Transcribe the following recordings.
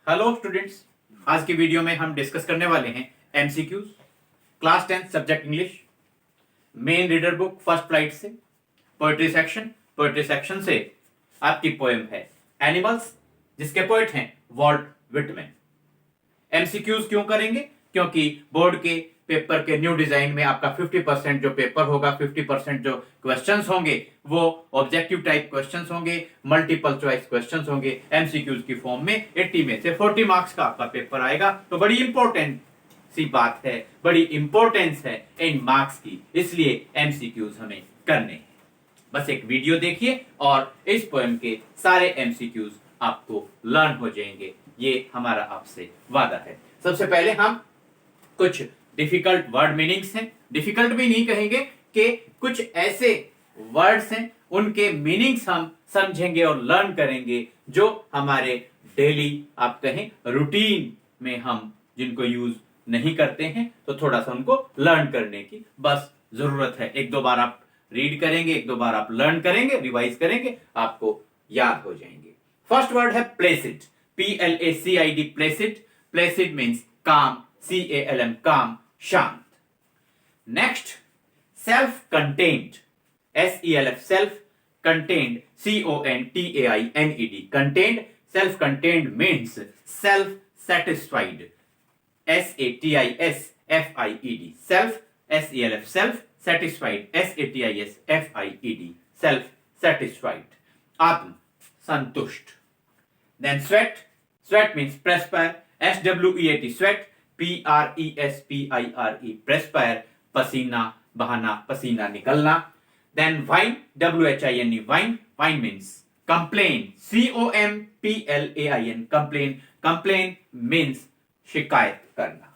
Hello students, आज की video में हम डिस्कस करने वाले हैं MCQs class 10 subject English main reader book first flight से पोएट्री सेक्शन से आपकी पोएम है एनिमल्स, जिसके पोएट हैं वॉल्ट विटमैन। एमसीक्यूज क्यों करेंगे? क्योंकि बोर्ड के पेपर के न्यू डिजाइन में आपका 50% जो पेपर होगा, 50% जो क्वेश्चंस होंगे वो ऑब्जेक्टिव टाइप क्वेश्चंस होंगे, मल्टीपल चॉइस क्वेश्चंस होंगे। एमसीक्यूज की फॉर्म में 80 में से 40 मार्क्स का आपका पेपर आएगा। तो बड़ी इंपॉर्टेंट सी बात है, बड़ी इंपॉर्टेंस है इन मार्क्स की, इसलिए एमसीक्यूज हमें करने हैं। बस एक वीडियो देखिए और इस पोएम के सारे एमसीक्यूज आपको लर्न हो जाएंगे, ये हमारा आपसे वादा है। सबसे पहले हम कुछ डिफिकल्ट वर्ड मीनिंग्स हैं, डिफिकल्ट भी नहीं कहेंगे, कि कुछ ऐसे वर्ड्स हैं उनके मीनिंग्स हम समझेंगे और लर्न करेंगे जो हमारे डेली आप कहें रूटीन में हम जिनको यूज नहीं करते हैं, तो थोड़ा सा उनको लर्न करने की बस जरूरत है। एक दो बार आप रीड करेंगे, एक दो बार आप लर्न करेंगे, रिवाइज करेंगे, आपको याद हो जाएंगे। फर्स्ट वर्ड है Placid, PLACID, Placid. Placid means काम, CALM काम, शांत। Next self contained, SELF self, contained CONTAINED, contained. Self contained means self satisfied, SATISFIED, self, SELF self, satisfied, SATISFIED, self satisfied, आत्म संतुष्ट। Then sweat means perspire, SWEAT sweat, PRESPIRE perspire, पसीना बहाना, पसीना निकलना। Then whine, WHINE whine means complain, COMPLAIN complain means शिकायत करना।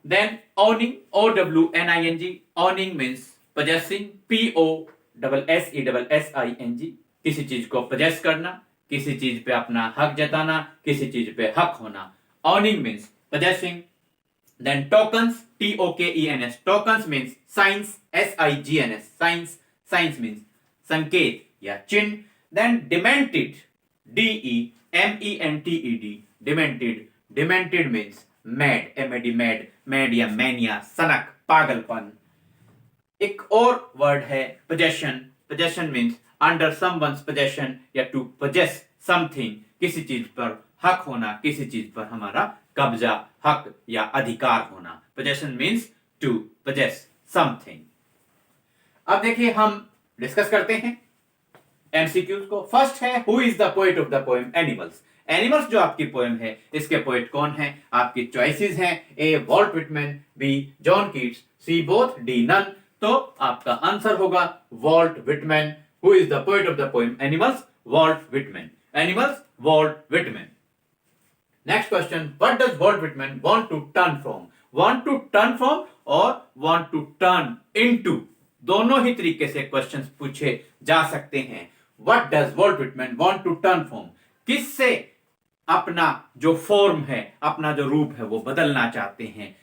Then owning, OWNING, owning means possessing, POSSESSING, किसी चीज को possess करना, किसी चीज पे अपना हक जताना, किसी चीज पे हक होना। Owning means possessing. Then tokens, TOKENS, tokens means signs, SIGNS, signs means संकेत या चिन्ह। Then demented, DEMENTED, demented means mad, mad या mania, सनक, पागलपन। एक और वर्ड है possession means under someone's possession या to possess something, किसी चीज पर हक होना, किसी चीज पर हमारा कब्जा, हक या अधिकार होना। possession means to possess something। अब देखिए हम डिस्कस करते हैं एमसीक्यूज को। फर्स्ट है who is the poet of the poem animals. Animals जो आपकी पोएम है, इसके पोएट कौन है? आपकी चॉइसेस हैं, A Walt Whitman, B John Keats, C both, D none. तो आपका आंसर होगा Walt Whitman. Who is the poet of the poem animals? Walt Whitman. Animals, Walt Whitman. Next question, what does Walt Whitman want to turn from? Want to turn from और want to turn into, दोनों ही तरीके से questions पूछे जा सकते हैं। What does Walt Whitman want to turn from? किससे अपना जो फॉर्म है, अपना जो रूप है वो बदलना चाहते हैं,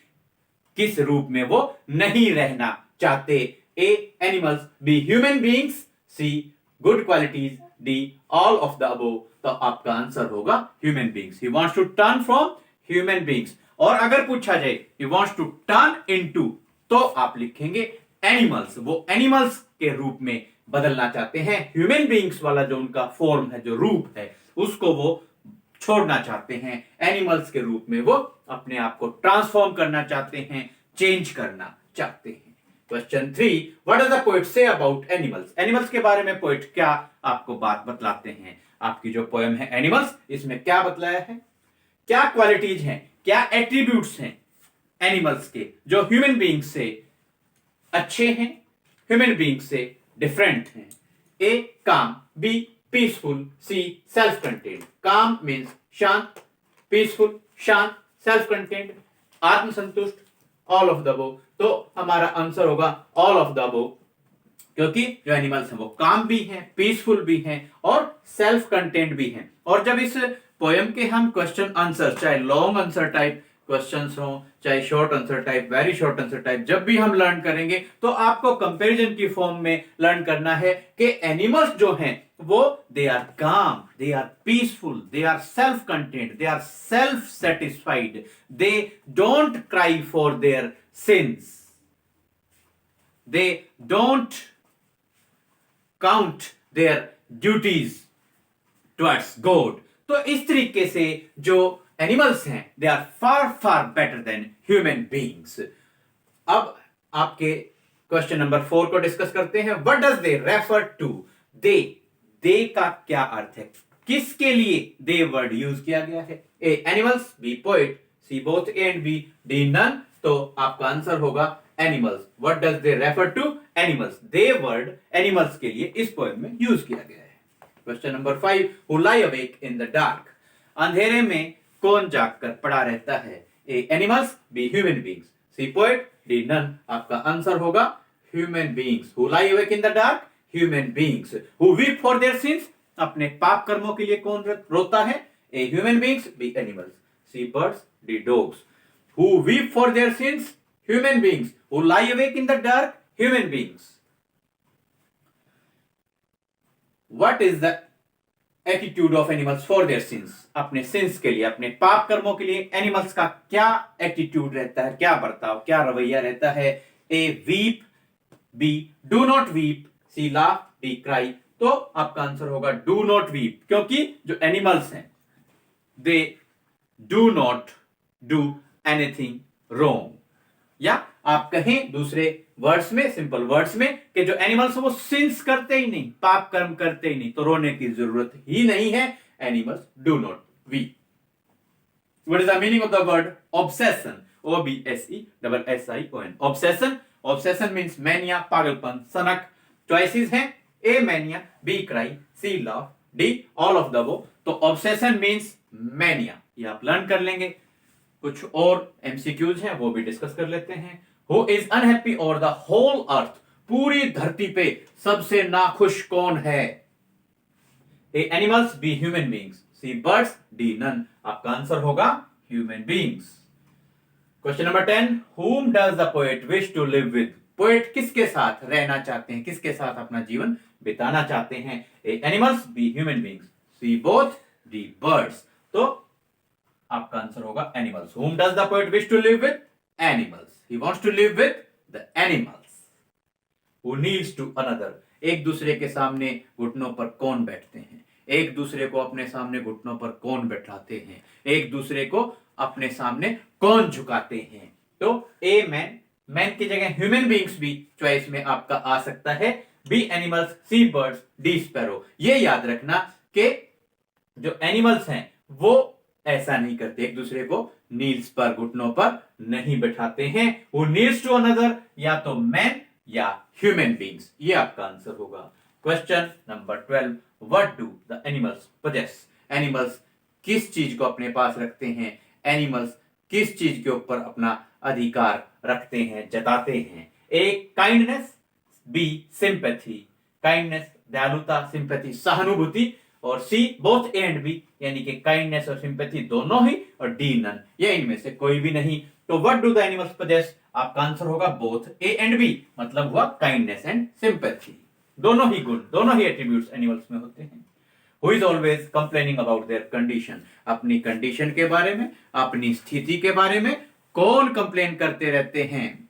किस रूप में वो नहीं रहना चाहते? A animals, B human beings, C good qualities, D all of the above. तो आपका आंसर होगा human beings. He wants to turn from human beings. और अगर पूछा जाए he wants to turn into, तो आप लिखेंगे एनिमल्स, वो एनिमल्स के रूप में बदलना चाहते हैं। ह्यूमन बीइंग्स वाला जो उनका फॉर्म है, जो रूप है, उसको वो छोड़ना चाहते हैं। एनिमल्स के रूप में वो अपने आप को ट्रांसफॉर्म करना चाहते हैं, चेंज करना चाहते हैं। Question 3, what does the poet say about animals? Animals के बारे में पोएट क्या आपको बात बतलाते हैं? आपकी जो पोएम है एनिमल्स, इसमें क्या बतलाया है, क्या क्वालिटीज हैं, क्या एट्रीब्यूट्स हैं एनिमल्स के जो ह्यूमन बीइंग से अच्छे हैं, ह्यूमन बीइंग से डिफरेंट हैं? A calm, B peaceful, C self contented. Calm means शांत, पीसफुल शांत, सेल्फ कंटेन्ड आत्मसंतुष्ट, ऑल ऑफ द अबोव। तो हमारा आंसर होगा ऑल ऑफ द अबोव, क्योंकि जो एनिमल्स हैं वो काम भी हैं, पीसफुल भी हैं और सेल्फ कंटेन्ड भी हैं। और जब इस पोएम के हम क्वेश्चन आंसर, चाहे लॉन्ग आंसर टाइप क्वेश्चंस हो, चाहे short answer type, very short answer type, जब भी हम लर्न करेंगे तो आपको कंपैरिजन की फॉर्म में लर्न करना है कि एनिमल्स जो हैं वो they are calm, they are peaceful, they are self content, they are self satisfied, they don't cry for their sins, they don't count their duties towards God. तो इस तरीके से जो एनिमल्स हैं they are far far better than human beings. अब आपके question number 4 को discuss करते हैं। What does they refer to? They का क्या अर्थ है, किसके लिए दे वर्ड यूज किया गया है? A animals, B poet, C both A and B, D none. तो आपका आंसर होगा animals. What does they refer to? Animals. They word animals के लिए इस पोएम में यूज किया गया है। Question number 5, who lie awake in the dark? अंधेरे में कौन जागकर पड़ा रहता है? A animals, B human beings, C poet, D none. आपका आंसर होगा human beings. Who lie awake in the dark? Human beings. Who weep for their sins? अपने पाप कर्मों के लिए कौन रोता है? A human beings, B animals, C birds, D dogs. Who weep for their sins? Human beings. Who lie awake in the dark? Human beings. What is the attitude of animals for their sins? अपने since के लिए, अपने पाप कर्मों के लिए animals का क्या एटीट्यूड रहता है, क्या बर्ताव, क्या रवैया रहता है? A weep, B do not weep, C laugh, D cry. तो आपका आंसर होगा डू नॉट वीप, क्योंकि जो एनिमल्स हैं they do not do anything wrong. या आप कहें दूसरे वर्ड्स में, सिंपल वर्ड्स में, कि जो एनिमल्स वो सिंस करते ही नहीं, पाप कर्म करते ही नहीं, तो रोने की जरूरत ही नहीं है। Animals do not weep. What is the meaning of the word obsession? OBSESSION। Obsession, obsession means mania, पागलपन, सनक। चॉइसेस हैं A mania, B cry, C love, D all of the above. तो ऑब्सेशन मींस मैनिया, ये आप learn कर लेंगे। कुछ और एमसीक्यूज हैं वो भी डिस्कस कर लेते हैं। Who is unhappy over the whole earth? पूरी धरती पे सबसे नाखुश कौन है? A animals, B human beings, C birds, D none. आपका आंसर होगा human beings. Question number 10, whom does the poet wish to live with? Poet किसके साथ रहना चाहते हैं, किसके साथ अपना जीवन बिताना चाहते हैं? A animals, B human beings, C both, D birds. तो आपका आंसर होगा animals. Whom does the poet wish to live with? Animals. He wants to live with the animals. Who kneels to another? एक दूसरे के सामने घुटनों पर कौन बैठते हैं? एक दूसरे को अपने सामने घुटनों पर कौन बैठाते हैं? एक दूसरे को अपने सामने कौन झुकाते हैं? तो ए मैन, मैन की जगह ह्यूमन बीइंग्स भी चॉइस में आपका आ सकता है। B animals, C birds, D sparrow. ये याद रखना कि जो एनिमल्स हैं वो ऐसा नहीं करते, एक दूसरे को नील्स पर, घुटनों पर नहीं बैठाते हैं। वो नील्स टू अनदर, या तो मैन या ह्यूमन बीइंग्स। ये आपका आंसर होगा। Question number 12, what do the animals possess? Animals किस चीज को अपने पास रखते हैं? एनिमल्स किस चीज के ऊपर अपना अधिकार रखते हैं, जताते हैं? ए काइंडनेस, बी सिंपैथी, काइंडनेस दयालुता, सिंपैथी सहानुभूति, और सी बोथ ए एंड बी यानी कि काइंडनेस और सिंपैथी दोनों ही, और डी नन ये इनमें से कोई भी नहीं। तो what do the animals possess? आपका आंसर होगा बोथ ए एंड बी, मतलब हुआ काइंडनेस एंड सिंपैथी। दोनों ही गुण, दोनों ही एट्रीब्यूट्स एनिमल्स में होते हैं। Who is always complaining about their condition? अपनी कंडीशन के बारे में, अपनी स्थिति के बारे में कौन कंप्लेन करते रहते हैं,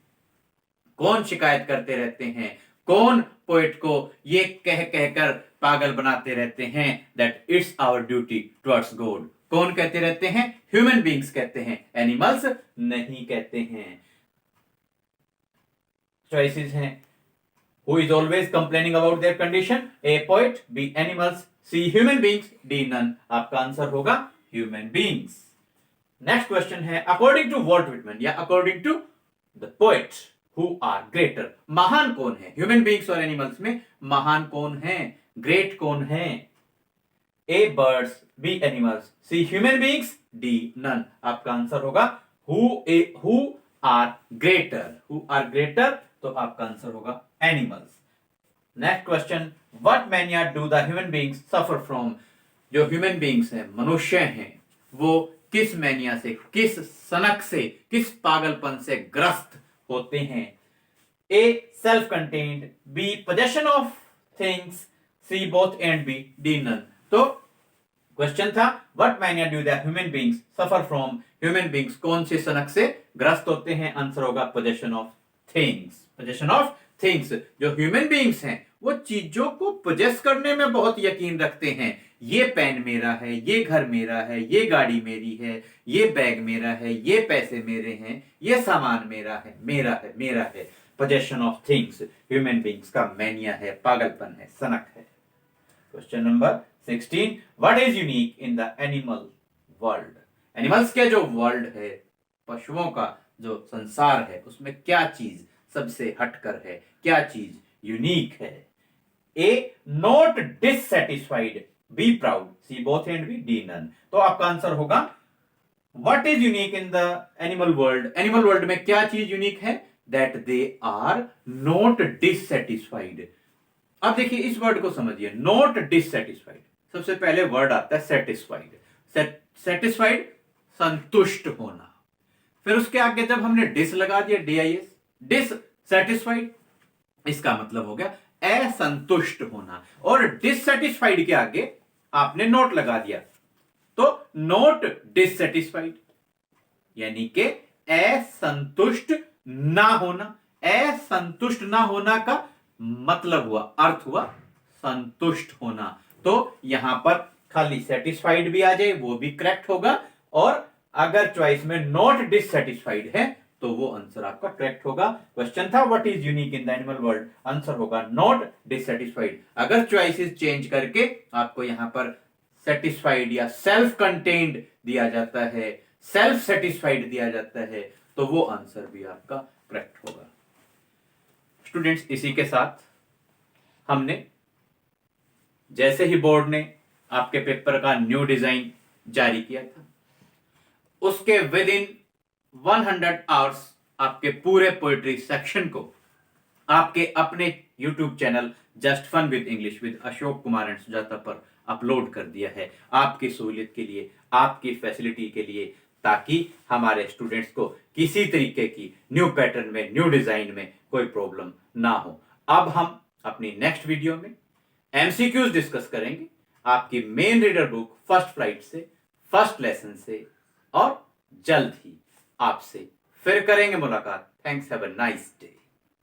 कौन शिकायत करते रहते हैं, कौन पोएट को ये कह कहकर पागल बनाते रहते हैं that it's our duty towards God? कौन कहते रहते हैं? ह्यूमन बीइंग्स कहते हैं, एनिमल्स नहीं कहते हैं। चॉइसेस हैं who is always complaining about their condition? A poet, B animals, C human beings, D none. आपका आंसर होगा ह्यूमन बीइंग्स। नेक्स्ट क्वेश्चन है अकॉर्डिंग टू वॉल्ट विटमैन या according to the poet who are greater? महान कौन है? Human beings और animals में महान कौन है, ग्रेट कौन है? A birds, B animals, C human beings, D none. आपका आंसर होगा who are greater, who are greater. तो आपका आंसर होगा animals. Next question, what mania do the human beings suffer from? जो ह्यूमन बीइंग्स हैं, मनुष्य हैं, वो किस मैनिया से, किस सनक से, किस पागलपन से ग्रस्त होते हैं? A self contained, B possession of things, C both and, B D none. तो क्वेश्चन था what mania do the human beings suffer from, human beings कौन सी सनक से ग्रस्त होते हैं? आंसर होगा possession of things. Possession of things, जो ह्यूमन बींग्स हैं वो चीजों को पोजेस करने में बहुत यकीन रखते हैं। ये पेन मेरा है, ये घर मेरा है, ये गाड़ी मेरी है, ये बैग मेरा है, ये पैसे मेरे हैं, ये सामान मेरा है, मेरा है, मेरा है। Possession of things human beings का मैनिया है, पागलपन है, सनक है। Question number 16, what is unique in the animal world? Animals के जो वर्ल्ड है, पशुओं का जो संसार है, उसमें क्या चीज सबसे हटकर है, क्या चीज यूनिक है? A not dissatisfied, B proud, C both and, B D none. तो आपका आंसर होगा what is unique in the animal world? Animal world में क्या चीज यूनिक है? That they are not dissatisfied. अब देखिए इस वर्ड को समझिए, नॉट डिससेटिस्फाइड। सबसे पहले वर्ड आता है सेटिस्फाइड। सेटिस्फाइड संतुष्ट होना, फिर उसके आगे जब हमने डिस लगा दिया, DIS, डिससेटिस्फाइड, इसका मतलब हो गया असंतुष्ट होना। और डिससेटिस्फाइड के आगे आपने नोट लगा दिया, तो नॉट डिससेटिस्फाइड, यानी कि असंतुष्ट ना होना। असंतुष्ट ना होना का मतलब हुआ, अर्थ हुआ संतुष्ट होना। तो यहां पर खाली सेटिस्फाइड भी आ जाए वो भी करेक्ट होगा, और अगर चॉइस में नॉट डिससेटिस्फाइड है तो वो आंसर आपका करेक्ट होगा। क्वेश्चन था what is unique in the animal world, answer होगा नॉट डिससेटिस्फाइड। अगर चॉइसेस चेंज करके आपको यहां पर सेटिस्फाइड या सेल्फ कंटेन्ड दिया जाता है, सेल्फ सेटिस्फाइड दिया जाता है, तो वो आंसर भी आपका करेक्ट होगा। स्टूडेंट्स, इसी के साथ हमने जैसे ही बोर्ड ने आपके पेपर का न्यू डिजाइन जारी किया था, उसके विद इन 100 आवर्स आपके पूरे पोएट्री सेक्शन को आपके अपने YouTube channel just fun with English with Ashok Kumar and Sujata पर अपलोड कर दिया है, आपकी सहूलियत के लिए, आपकी फैसिलिटी के लिए, ताकि हमारे स्टूडेंट्स को किसी तरीके की न्यू पैटर्न में, न्यू डिजाइन में कोई प्रॉब्लम ना हो। अब हम अपनी नेक्स्ट वीडियो में MCQs डिस्कस करेंगे आपकी main reader book first flight से, फर्स्ट लेसन से, और जल्द ही आपसे फिर करेंगे मुलाकात। Thanks, have a nice day.